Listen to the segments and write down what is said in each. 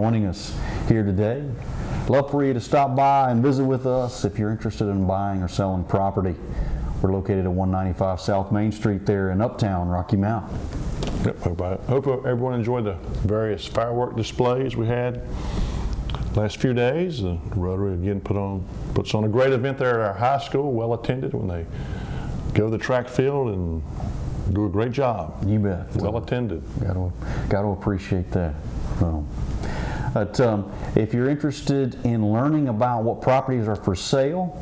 Joining us here today. Love for you to stop by and visit with us if you're interested in buying or selling property. We're located at 195 South Main Street there in Uptown, Rocky Mount. Yep, hope everyone enjoyed the various firework displays we had last few days. The Rotary again puts on a great event there at our high school, well attended when they go to the track field and do a great job. You bet. Well attended. Got to appreciate that. But if you're interested in learning about what properties are for sale,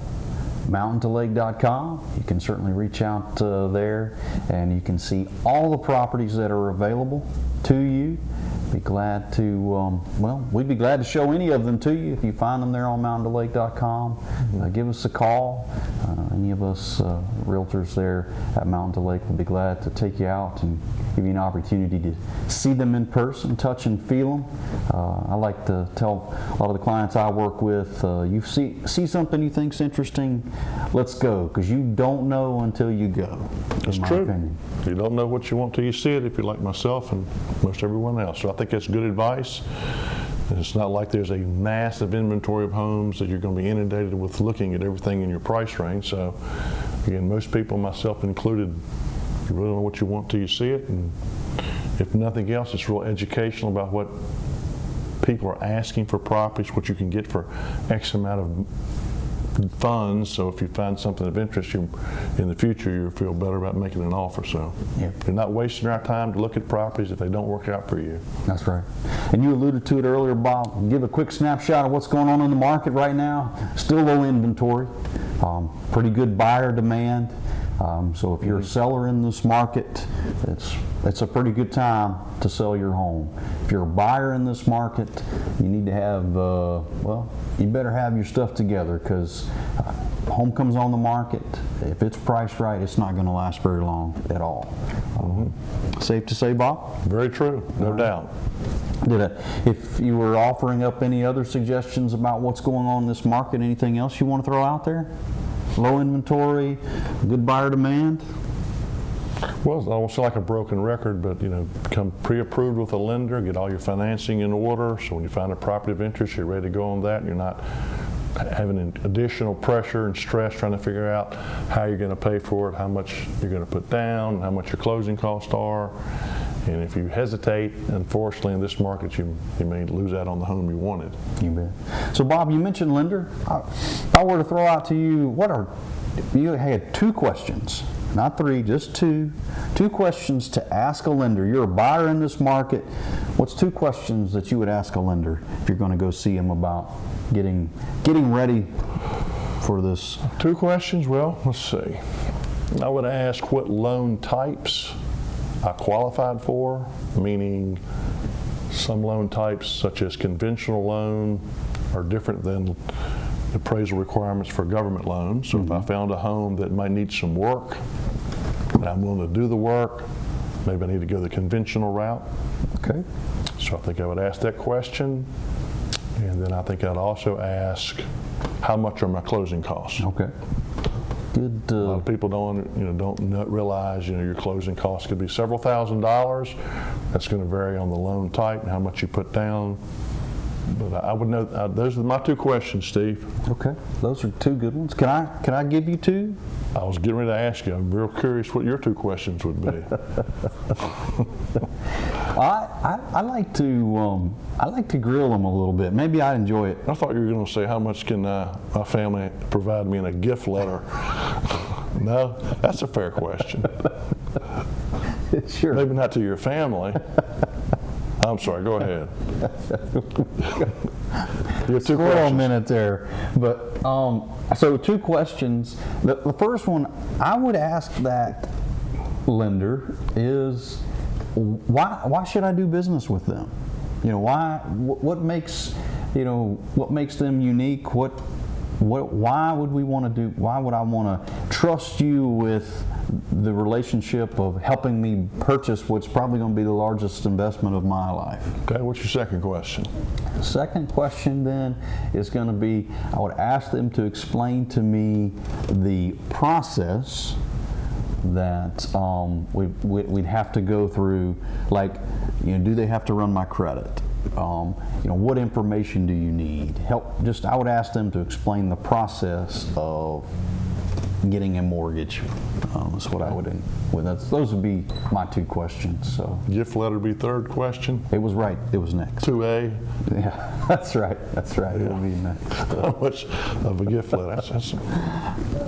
mountaintolake.com, you can certainly reach out there and you can see all the properties that are available to you. Be glad to, we'd be glad to show any of them to you if you find them there on mountaintolake.com. Give us a call. Any of us realtors there at Mountain to Lake will be glad to take you out and give you an opportunity to see them in person, touch and feel them. I like to tell a lot of the clients I work with, you see something you think's interesting, let's go, because you don't know until you go. That's true. You don't know what you want till you see it, if you're like myself and most everyone else. So I think that's good advice. And it's not like there's a massive inventory of homes that you're going to be inundated with looking at everything in your price range. So again, most people, myself included, you really don't know what you want till you see it. And if nothing else, it's real educational about what people are asking for properties, what you can get for X amount of funds. So if you find something of interest, in the future you'll feel better about making an offer. So you're not wasting our time to look at properties if they don't work out for you. That's right. And you alluded to it earlier, Bob. Give a quick snapshot of what's going on in the market right now. Still low inventory, pretty good buyer demand. So if you're a seller in this market, it's a pretty good time to sell your home. If you're a buyer in this market, you need to have, you better have your stuff together, because home comes on the market. If it's priced right, it's not going to last very long at all. Safe to say, Bob? Very true, no doubt. If you were offering up any other suggestions about what's going on in this market, anything else you want to throw out there? Low inventory, good buyer demand? Well, I don't sound like a broken record, but become pre-approved with a lender, get all your financing in order, so when you find a property of interest, you're ready to go on that, and you're not having additional pressure and stress trying to figure out how you're going to pay for it, how much you're going to put down, how much your closing costs are. And if you hesitate, unfortunately in this market, you may lose out on the home you wanted. You bet. So Bob, you mentioned lender. If I were to throw out to you, you had 2 questions, not 3, just 2 questions to ask a lender. You're a buyer in this market. What's 2 questions that you would ask a lender if you're going to go see them about getting ready for this? 2 questions? Well, let's see. I would ask what loan types I qualified for, meaning some loan types such as conventional loan are different than appraisal requirements for government loans. So if I found a home that might need some work and I'm willing to do the work, maybe I need to go the conventional route. Okay. So I think I would ask that question, and then I think I'd also ask how much are my closing costs. Okay. Good. A lot of people don't realize your closing costs could be several $1,000s. That's going to vary on the loan type and how much you put down. But I would know. Those are my 2 questions, Steve. Okay, those are 2 good ones. Can I give you 2? I was getting ready to ask you. I'm real curious what your 2 questions would be. I like to grill them a little bit. Maybe I'd enjoy it. I thought you were going to say, how much can my family provide me in a gift letter? No, that's a fair question. Sure. Maybe not to your family. I'm sorry, go ahead. You have 2 questions. A minute there. But so 2 questions. The first one I would ask that lender is, why should I do business with them? What makes them unique? Why would I want to trust you with the relationship of helping me purchase what's probably going to be the largest investment of my life? Okay, what's your second question? The second question then is going to be, I would ask them to explain to me the process that we'd have to go through. Like, do they have to run my credit? what information do you need? I would ask them to explain the process of getting a mortgage. That's what I would. Those would be my two questions. So Gift letter be third question. it was right. It was next. 2A. Yeah, that's right. That's right. It would be next. How much of a gift letter? That's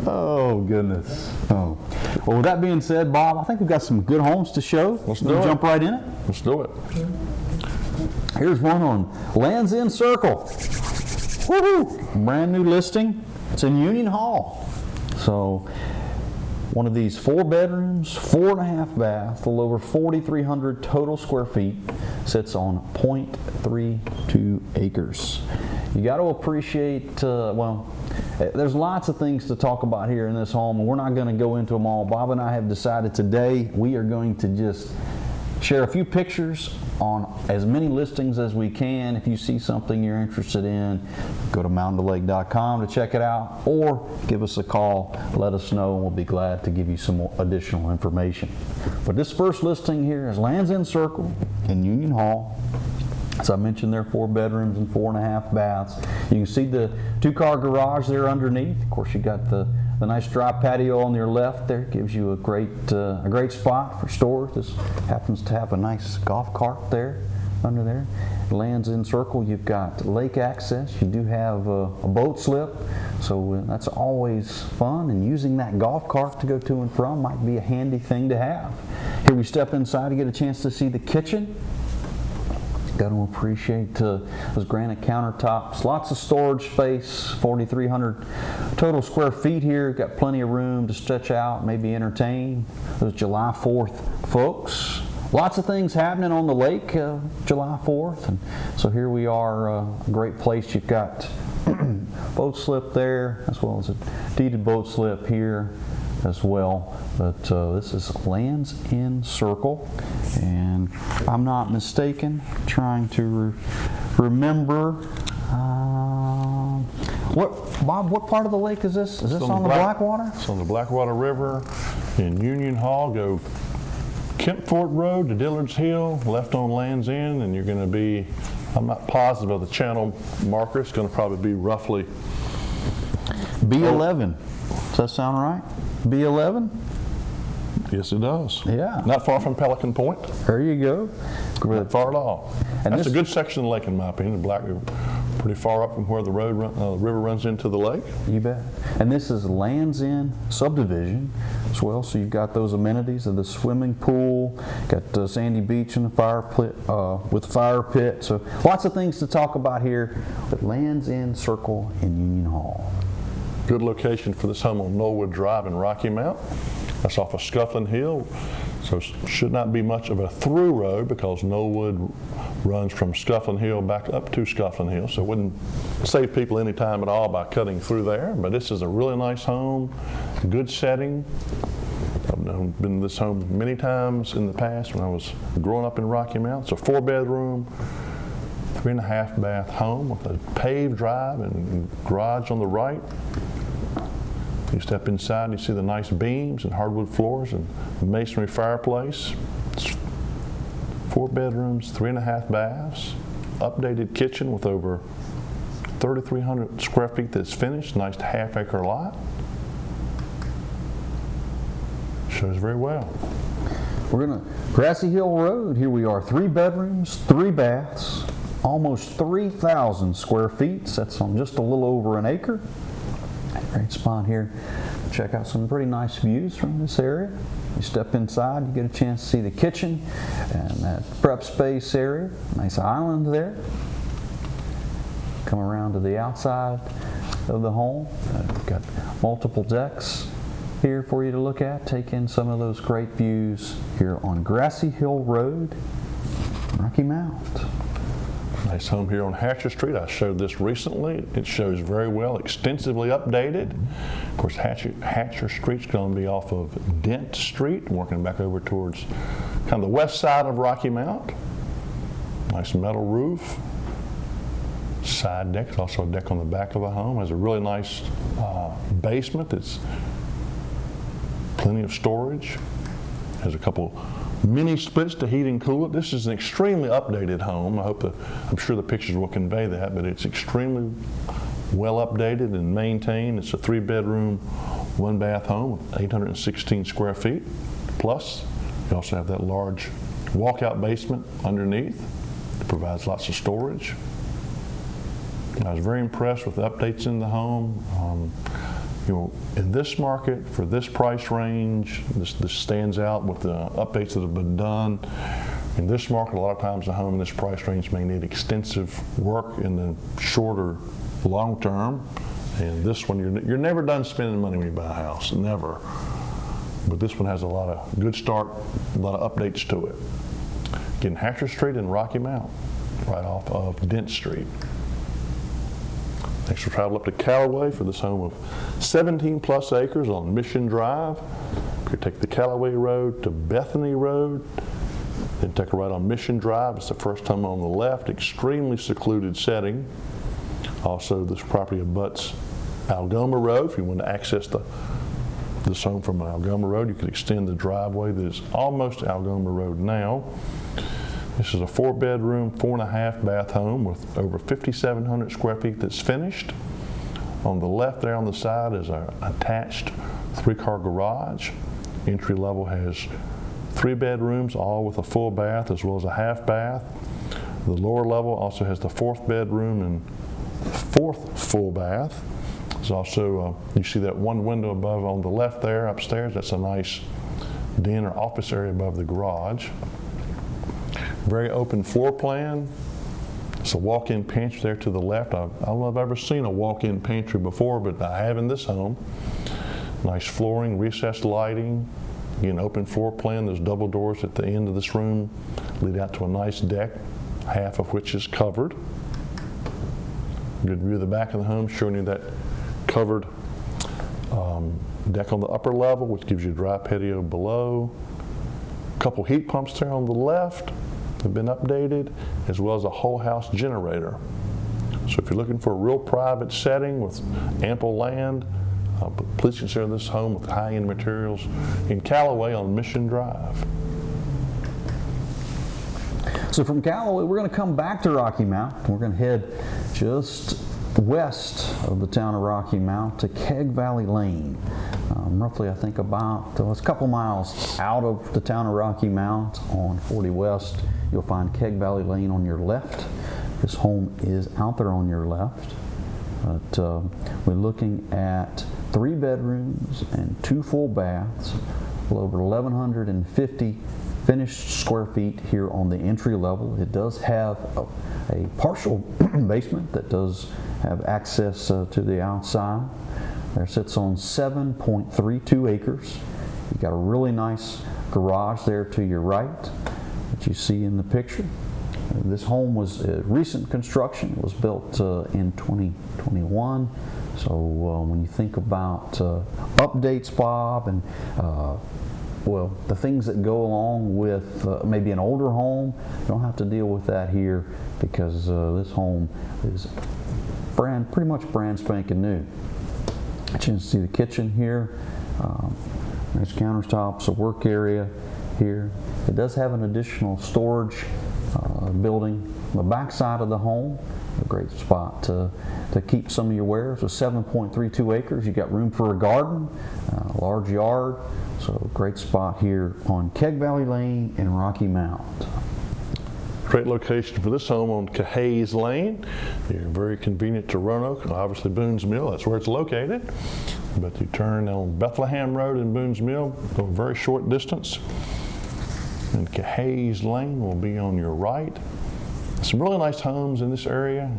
Oh goodness. Oh. Well, with that being said, Bob, I think we've got some good homes to show. Let's We'll do it. jump right in it. Let's do it. Here's one on Land's End Circle. Woohoo! Brand new listing. It's in Union Hall. So one of these 4 bedrooms, 4.5 bath, a little over 4,300 total square feet, sits on 0.32 acres. You got to appreciate, there's lots of things to talk about here in this home, and we're not going to go into them all. Bob and I have decided today we are going to just share a few pictures on as many listings as we can. If you see something you're interested in, go to mountaintolake.com to check it out, or give us a call, let us know, and we'll be glad to give you some more additional information. But this first listing here is Land's End Circle in Union Hall. As I mentioned, there are 4 bedrooms and 4.5 baths. You can see the 2-car garage there underneath. Of course, you got the nice dry patio on your left there. Gives you a great spot for storage. This happens to have a nice golf cart there under there. Land's End Circle, you've got lake access. You do have a boat slip, so that's always fun. And using that golf cart to go to and from might be a handy thing to have. Here we step inside to get a chance to see the kitchen. Got to appreciate those granite countertops. Lots of storage space, 4,300 total square feet here. Got plenty of room to stretch out, maybe entertain those July 4th folks. Lots of things happening on the lake July 4th. And so here we are, a great place. You've got boat slip there, as well as a deeded boat slip here as well. But this is Land's End Circle, and if I'm not mistaken, trying to remember what part of the lake is this? Is this on the Blackwater? It's on the Blackwater River in Union Hall. Go Kentford Road to Dillard's Hill, left on Land's End, and you're going to be, I'm not positive of the channel marker, it's going to probably be roughly B11. Does that sound right? B11? Yes, it does. Yeah. Not far from Pelican Point. There you go. Not far at all. And that's a good section of the lake, in my opinion. The Black River, pretty far up from where the river runs into the lake. You bet. And this is Land's End subdivision as well. So you've got those amenities of the swimming pool, got the sandy beach and the fire pit with fire pit. So lots of things to talk about here at Land's End Circle in Union Hall. Good location for this home on Knollwood Drive in Rocky Mount. That's off of Scufflin Hill, so should not be much of a through road because Knollwood runs from Scufflin Hill back up to Scufflin Hill, so it wouldn't save people any time at all by cutting through there. But this is a really nice home, good setting. I've been in this home many times in the past when I was growing up in Rocky Mount. It's a 4-bedroom, 3.5 bath home with a paved drive and garage on the right. You step inside and you see the nice beams and hardwood floors and masonry fireplace. It's 4 bedrooms, 3.5 baths, updated kitchen with over 3,300 square feet that's finished, nice half-acre lot. Shows very well. We're going to Grassy Hill Road. Here we are, 3 bedrooms, 3 baths, almost 3,000 square feet. That's on just a little over an acre. Great spot here. Check out some pretty nice views from this area. You step inside, you get a chance to see the kitchen and that prep space area. Nice island there. Come around to the outside of the home. We've got multiple decks here for you to look at. Take in some of those great views here on Grassy Hill Road, Rocky Mount. Nice home here on Hatcher Street. I showed this recently. It shows very well, extensively updated. Of course, Hatcher Street's going to be off of Dent Street, working back over towards kind of the west side of Rocky Mount. Nice metal roof. Side deck. There's also a deck on the back of the home. Has a really nice basement that's plenty of storage. Has a couple Mini splits to heat and cool it. This is an extremely updated home. I'm sure the pictures will convey that, but it's extremely well updated and maintained. It's a 3-bedroom, 1-bath home with 816 square feet. Plus, you also have that large walkout basement underneath. It provides lots of storage. I was very impressed with the updates in the home. In this market, for this price range, this stands out with the updates that have been done. In this market, a lot of times a home in this price range may need extensive work in the shorter, long term. And this one, you're never done spending money when you buy a house, never. But this one has a lot of good start, a lot of updates to it. Again, Hatcher Street and Rocky Mount, right off of Dent Street. Next, we'll travel up to Callaway for this home of 17 plus acres on Mission Drive. You take the Callaway Road to Bethany Road, then take a right on Mission Drive. It's the first home on the left, extremely secluded setting. Also, this property abuts Algoma Road. If you want to access this home from Algoma Road, you could extend the driveway that is almost Algoma Road now. This is a 4-bedroom, 4.5-bath home with over 5,700 square feet that's finished. On the left there on the side is an attached 3-car garage. Entry level has 3 bedrooms, all with a full bath as well as a half bath. The lower level also has the 4th bedroom and 4th full bath. There's also, you see that one window above on the left there upstairs, that's a nice den or office area above the garage. Very open floor plan. It's a walk-in pantry there to the left. I don't know if I've ever seen a walk-in pantry before, but I have in this home. Nice flooring, recessed lighting. Again, open floor plan. There's double doors at the end of this room, lead out to a nice deck, half of which is covered. Good view of the back of the home, showing you that covered deck on the upper level, which gives you a dry patio below. A couple heat pumps there on the left have been updated, as well as a whole house generator. So if you're looking for a real private setting with ample land, please consider this home with high-end materials in Callaway on Mission Drive. So from Callaway, we're going to come back to Rocky Mount. We're going to head just west of the town of Rocky Mount to Keg Valley Lane. Roughly, I think about it's a couple miles out of the town of Rocky Mount on 40 West. You'll find Keg Valley Lane on your left. This home is out there on your left. But we're looking at 3 bedrooms and 2 full baths, a little over 1,150 finished square feet here on the entry level. It does have a partial basement that does have access to the outside. There sits on 7.32 acres. You've got a really nice garage there to your right that you see in the picture. This home was recent construction. It was built in 2021. So when you think about updates, Bob, and well, the things that go along with maybe an older home, you don't have to deal with that here because this home is pretty much brand spanking new. You can see the kitchen here. There's countertops, a work area here. It does have an additional storage building on the back side of the home. A great spot to keep some of your wares. With 7.32 acres, you got room for a garden, a large yard. So great spot here on Keg Valley Lane in Rocky Mount. Great location for this home on Cahays Lane. You're very convenient to Roanoke, and obviously Boone's Mill, that's where it's located. But you turn on Bethlehem Road in Boone's Mill, go a very short distance, and Cahays Lane will be on your right. Some really nice homes in this area.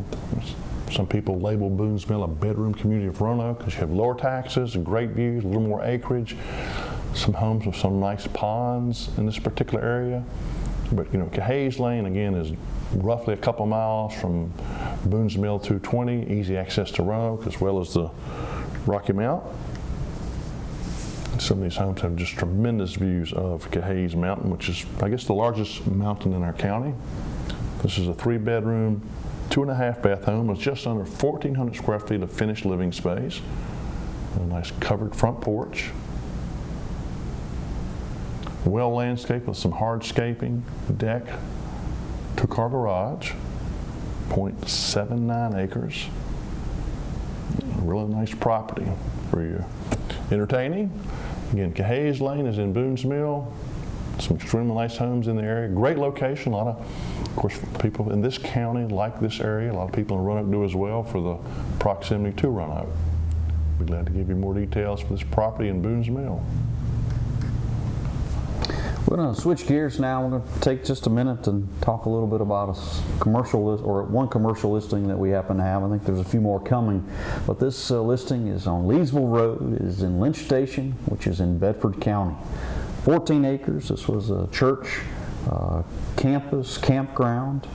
Some people label Boone's Mill a bedroom community of Roanoke because you have lower taxes and great views, a little more acreage. Some homes with some nice ponds in this particular area. But Cahays Lane again is roughly a couple miles from Boone's Mill 220, easy access to Roanoke as well as the Rocky Mount. Some of these homes have just tremendous views of Cahays Mountain, which is, I guess, the largest mountain in our county. This is a 3-bedroom, 2.5-bath home with just under 1,400 square feet of finished living space. A nice covered front porch. well landscaped with some hardscaping, deck, 2-car garage, 0.79 acres. Really nice property for you. Entertaining. Again, Cahays Lane is in Boone's Mill. Some extremely nice homes in the area. Great location. A lot of course, people in this county like this area. A lot of people in Roanoke do as well for the proximity to Roanoke. We're glad to give you more details for this property in Boone's Mill. We're going to switch gears now. We're going to take just a minute and talk a little bit about one commercial listing that we happen to have. I think there's a few more coming, but this listing is on Leesville Road. It is in Lynch Station, which is in Bedford County. 14 acres. This was a church, campus, campground.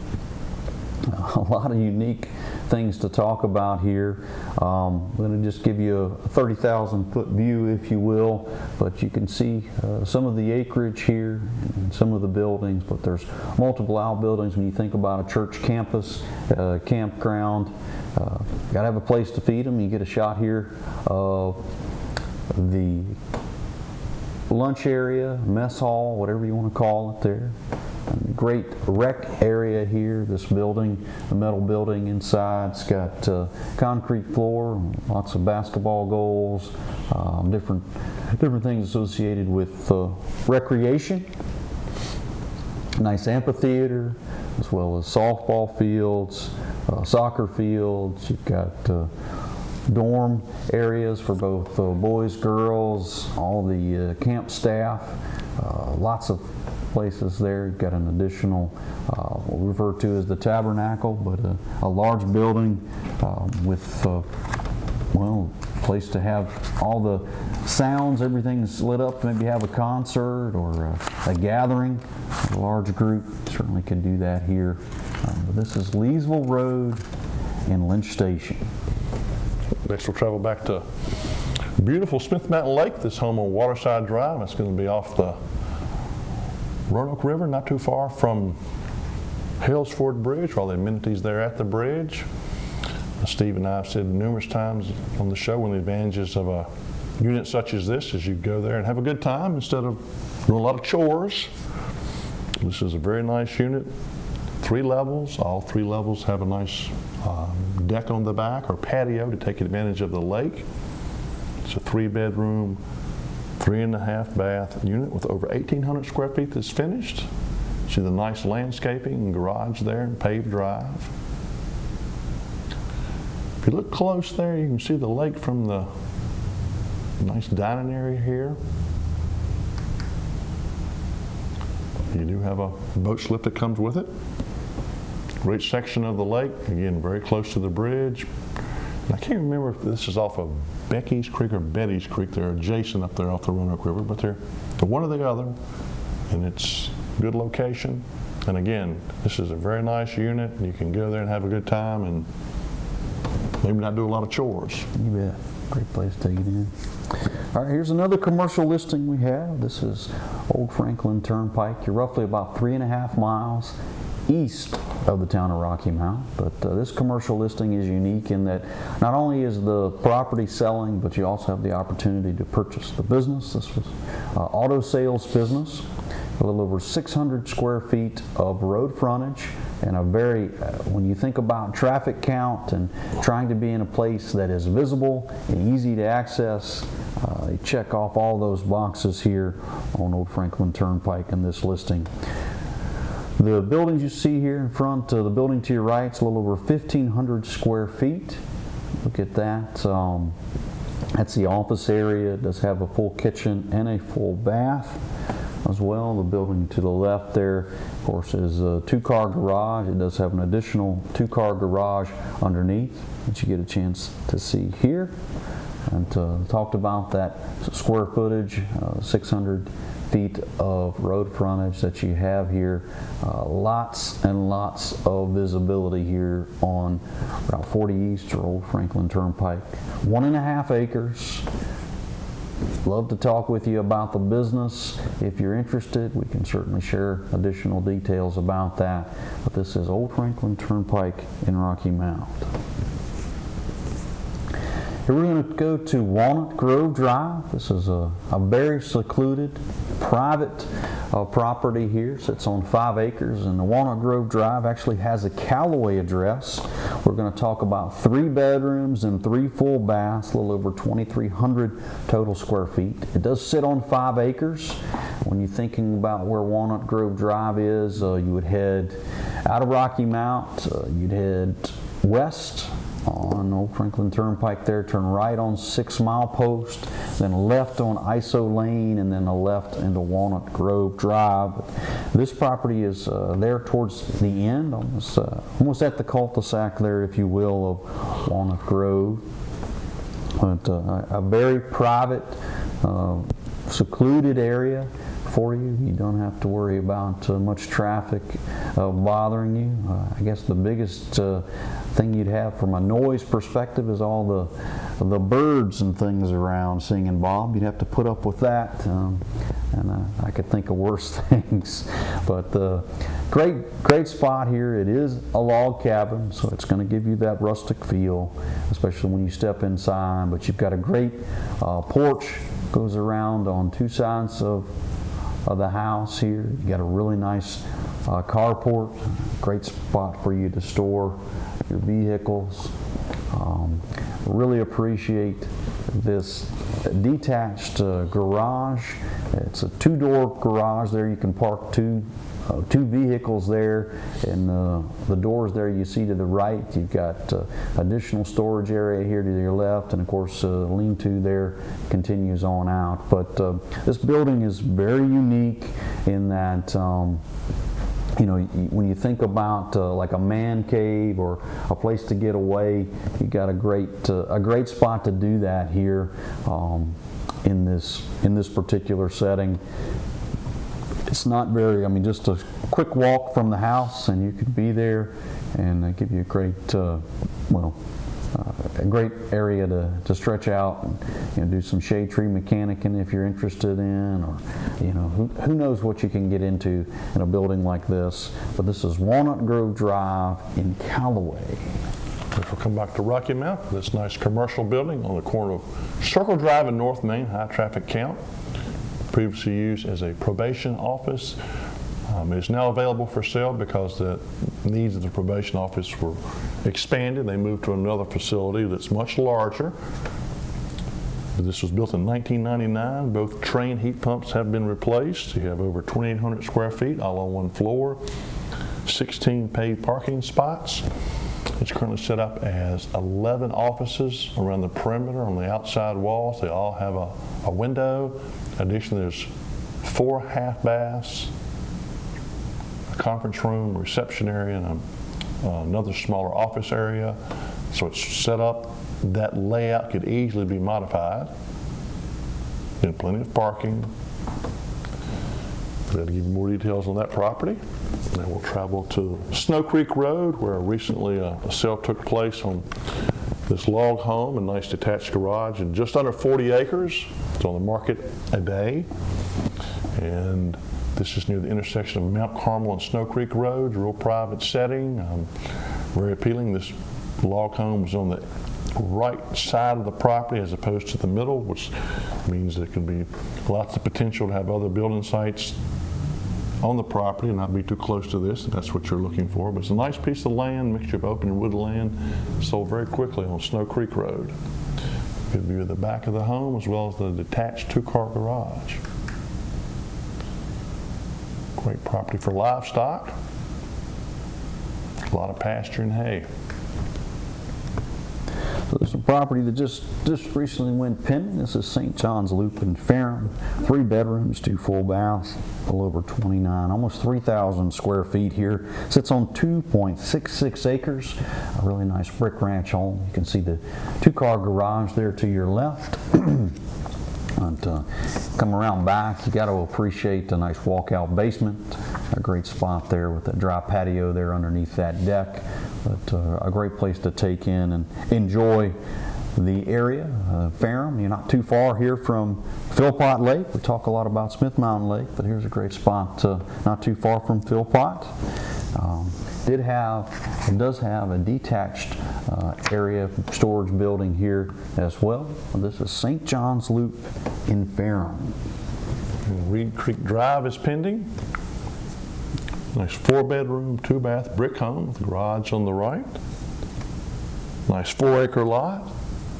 A lot of unique things to talk about here. I'm going to just give you a 30,000 foot view, if you will, but you can see some of the acreage here and some of the buildings, but there's multiple outbuildings when you think about a church campus, campground. Got to have a place to feed them. You get a shot here of the lunch area, mess hall, whatever you want to call it there. Great rec area here. This building, the metal building inside, it's got concrete floor, lots of basketball goals, different things associated with recreation. Nice amphitheater, as well as softball fields, soccer fields. You've got dorm areas for both boys, girls, all the camp staff, lots of places there. You've got an additional, what we refer to as the tabernacle, but a large building with, well, place to have all the sounds, everything's lit up, maybe have a concert or a gathering, a large group. Certainly can do that here. But this is Leesville Road in Lynch Station. Next we'll travel back to beautiful Smith Mountain Lake. This home on Waterside Drive. It's going to be off the Roanoke River, not too far from Hales Ford Bridge, all the amenities there at the bridge. Steve and I have said numerous times on the show, one of the advantages of a unit such as this is you go there and have a good time instead of doing a lot of chores. This is a very nice unit, 3 levels. All 3 levels have a nice deck on the back or patio to take advantage of the lake. It's a 3-bedroom, 3.5 bath unit with over 1,800 square feet that's finished. See the nice landscaping and garage there and paved drive. If you look close there, you can see the lake from the nice dining area here. You do have a boat slip that comes with it. Great section of the lake, again, very close to the bridge. And I can't remember if this is off of Becky's Creek or Betty's Creek. They're adjacent up there off the Roanoke River, but they're one or the other, and it's good location. And again, this is a very nice unit. You can go there and have a good time and maybe not do a lot of chores. You bet. Great place to take it in. All right, here's another commercial listing we have. This is Old Franklin Turnpike. You're roughly about 3.5 miles east of the town of Rocky Mount, but this commercial listing is unique in that not only is the property selling, but you also have the opportunity to purchase the business. This was auto sales business, a little over 600 square feet of road frontage, and a very, when you think about traffic count and trying to be in a place that is visible and easy to access, you check off all those boxes here on Old Franklin Turnpike in this listing. The buildings you see here in front, the building to your right is a little over 1,500 square feet. Look at that. That's the office area. It does have a full kitchen and a full bath as well. The building to the left there, of course, is a 2-car garage. It does have an additional 2-car garage underneath that you get a chance to see here. And talked about that square footage, 600 feet of road frontage that you have here. Lots and lots of visibility here on Route 40 East or Old Franklin Turnpike. 1.5 acres. Love to talk with you about the business. If you're interested, we can certainly share additional details about that. But this is Old Franklin Turnpike in Rocky Mount. We're going to go to Walnut Grove Drive. This is a very secluded, private property here. Sits on 5 acres, and the Walnut Grove Drive actually has a Callaway address. We're going to talk about 3 bedrooms and 3 full baths, a little over 2,300 total square feet. It does sit on 5 acres. When you're thinking about where Walnut Grove Drive is, you would head out of Rocky Mount, you'd head west on Old Franklin Turnpike there, turn right on 6 Mile Post, then left on ISO Lane, and then a left into Walnut Grove Drive. This property is there towards the end, almost at the cul-de-sac there, if you will, of Walnut Grove. But a very private, secluded area for you. You don't have to worry about much traffic bothering you. I guess the biggest thing you'd have from a noise perspective is all the birds and things around singing, Bob. You'd have to put up with that, and I could think of worse things. But great spot here. It is a log cabin, so it's going to give you that rustic feel, especially when you step inside. But you've got a great porch, goes around on 2 sides of the house here. You got a really nice carport, great spot for you to store your vehicles. Really appreciate this detached garage. It's a 2-door garage there. You can park two vehicles there, and the doors there you see to the right. You've got additional storage area here to your left, and of course lean-to there continues on out. But this building is very unique in that when you think about like a man cave or a place to get away, you got a great spot to do that here in this particular setting. It's not very, just a quick walk from the house, and you could be there, and give you a great, a great area to stretch out and do some shade tree mechanicing if you're interested in, or who knows what you can get into in a building like this. But this is Walnut Grove Drive in Callaway. If we come back to Rocky Mount, this nice commercial building on the corner of Circle Drive and North Main, high traffic count. Previously used as a probation office. It's now available for sale because the needs of the probation office were expanded. They moved to another facility that's much larger. This was built in 1999. Both train heat pumps have been replaced. You have over 2,800 square feet, all on 1 floor, 16 paid parking spots. It's currently set up as 11 offices around the perimeter on the outside walls. They all have a window. Additionally, there's 4 half baths, a conference room, reception area, and another smaller office area. So it's set up. That layout could easily be modified. And plenty of parking. We're going to give you more details on that property. Now we'll travel to Snow Creek Road, where recently a sale took place on this log home, a nice detached garage, and just under 40 acres. It's on the market a day. And this is near the intersection of Mount Carmel and Snow Creek Road, real private setting, very appealing. This log home is on the right side of the property as opposed to the middle, which means there can be lots of potential to have other building sites on the property and not be too close to this, if that's what you're looking for. But it's a nice piece of land, mixture of open and woodland, sold very quickly on Snow Creek Road. Good view of the back of the home as well as the detached 2-car garage. Great property for livestock. A lot of pasture and hay. So there's a property that just recently went pending. This is St. John's Loop in Ferrum. 3 bedrooms, 2 full baths, a little over 29, almost 3,000 square feet here. Sits on 2.66 acres. A really nice brick ranch home. You can see the 2-car garage there to your left. And come around back, you got to appreciate the nice walkout basement. A great spot there with that dry patio there underneath that deck. But a great place to take in and enjoy the area. Ferrum, you're not too far here from Philpott Lake. We talk a lot about Smith Mountain Lake, but here's a great spot not too far from Philpott. does have a detached area storage building here as well. This is St. John's Loop in Ferrum. Reed Creek Drive is pending. Nice 4-bedroom, 2-bath brick home with garage on the right. Nice 4-acre lot.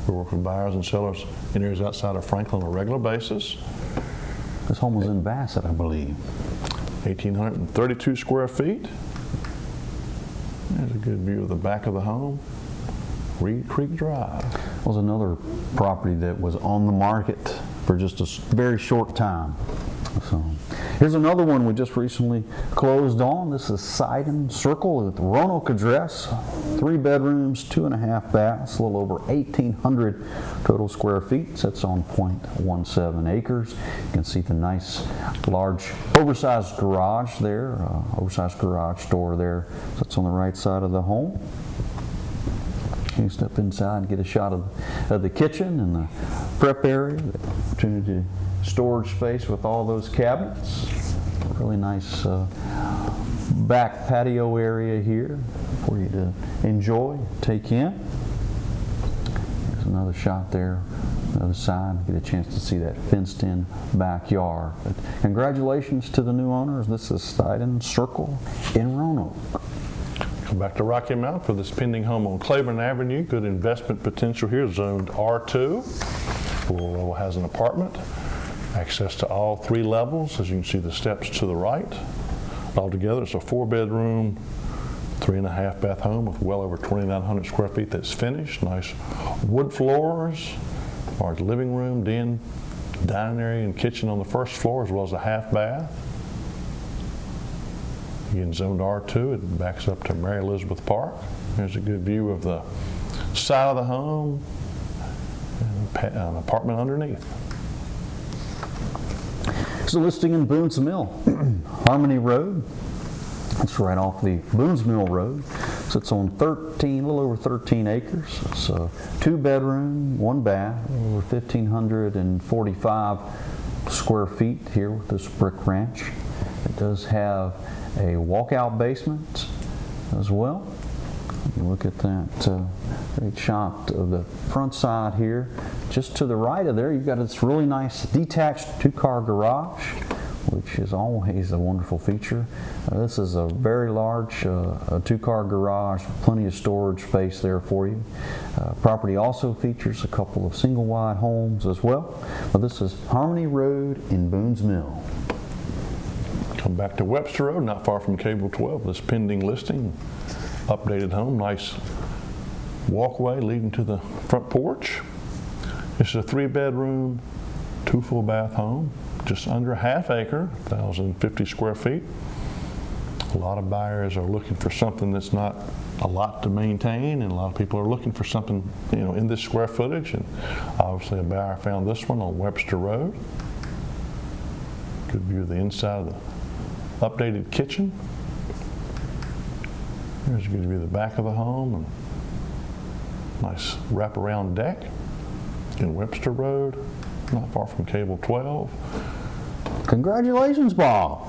We work with buyers and sellers in areas outside of Franklin on a regular basis. This home was in Bassett, I believe. 1,832 square feet. There's a good view of the back of the home. Reed Creek Drive. Was another property that was on the market for just a very short time. So here's another one we just recently closed on. This is Sidon Circle with Roanoke address. 3 bedrooms, 2.5 baths, a little over 1,800 total square feet. Sits on 0.17 acres. You can see the nice, large, oversized garage there, oversized garage door there. Sits on the right side of the home. You can step inside and get a shot of the kitchen and the prep area, the opportunity storage space with all those cabinets. Really nice back patio area here for you to enjoy, take in. There's another shot there on the other side. Get a chance to see that fenced-in backyard. But congratulations to the new owners. This is Sidon Circle in Roanoke. Come back to Rocky Mount for this pending home on Claiborne Avenue. Good investment potential here, zoned R2. Full has an apartment. Access to all 3 levels, as you can see the steps to the right. Altogether, it's a 4-bedroom, 3.5 bath home with well over 2,900 square feet that's finished. Nice wood floors, large living room, den, dining area, and kitchen on the first floor, as well as a half bath. Again, zoned R2, it backs up to Mary Elizabeth Park. There's a good view of the side of the home and an apartment underneath. It's a listing in Boone's Mill, Harmony Road. It's right off the Boone's Mill Road. Sits on a little over 13 acres. It's a 2-bedroom, 1 bath, over 1,545 square feet here with this brick ranch. It does have a walkout basement as well. You look at that great shot of the front side here. Just to the right of there, you've got this really nice detached 2-car garage, which is always a wonderful feature. This is a very large 2-car garage, plenty of storage space there for you. Property also features a couple of single-wide homes as well. But this is Harmony Road in Boone's Mill. Come back to Webster Road, not far from Cable 12. This pending listing, updated home, nice walkway leading to the front porch. This is a 3-bedroom, 2 full bath home, just under a half acre, 1,050 square feet. A lot of buyers are looking for something that's not a lot to maintain, and a lot of people are looking for something, in this square footage. And obviously, a buyer found this one on Webster Road. Good view of the inside of the updated kitchen. There's a good view of the back of the home and nice wraparound deck in Webster Road, not far from Cable 12. Congratulations, Bob.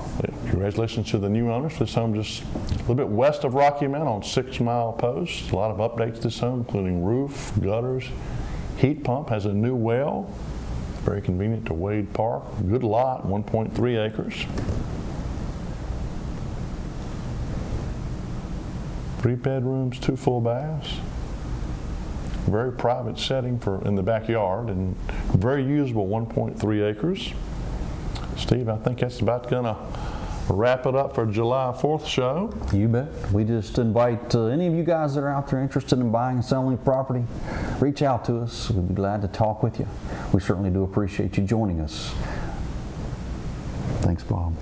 Congratulations to the new owners. This home just a little bit west of Rocky Mount on 6 Mile Post. A lot of updates to this home, including roof, gutters, heat pump, has a new well. Very convenient to Wade Park. Good lot, 1.3 acres. 3 bedrooms, 2 full baths. Very private setting in the backyard, and very usable, 1.3 acres. Steve, I think that's about gonna wrap it up for July 4th show. You bet. We just invite any of you guys that are out there interested in buying and selling property, reach out to us. We'd be glad to talk with you. We certainly do appreciate you joining us. Thanks, Bob.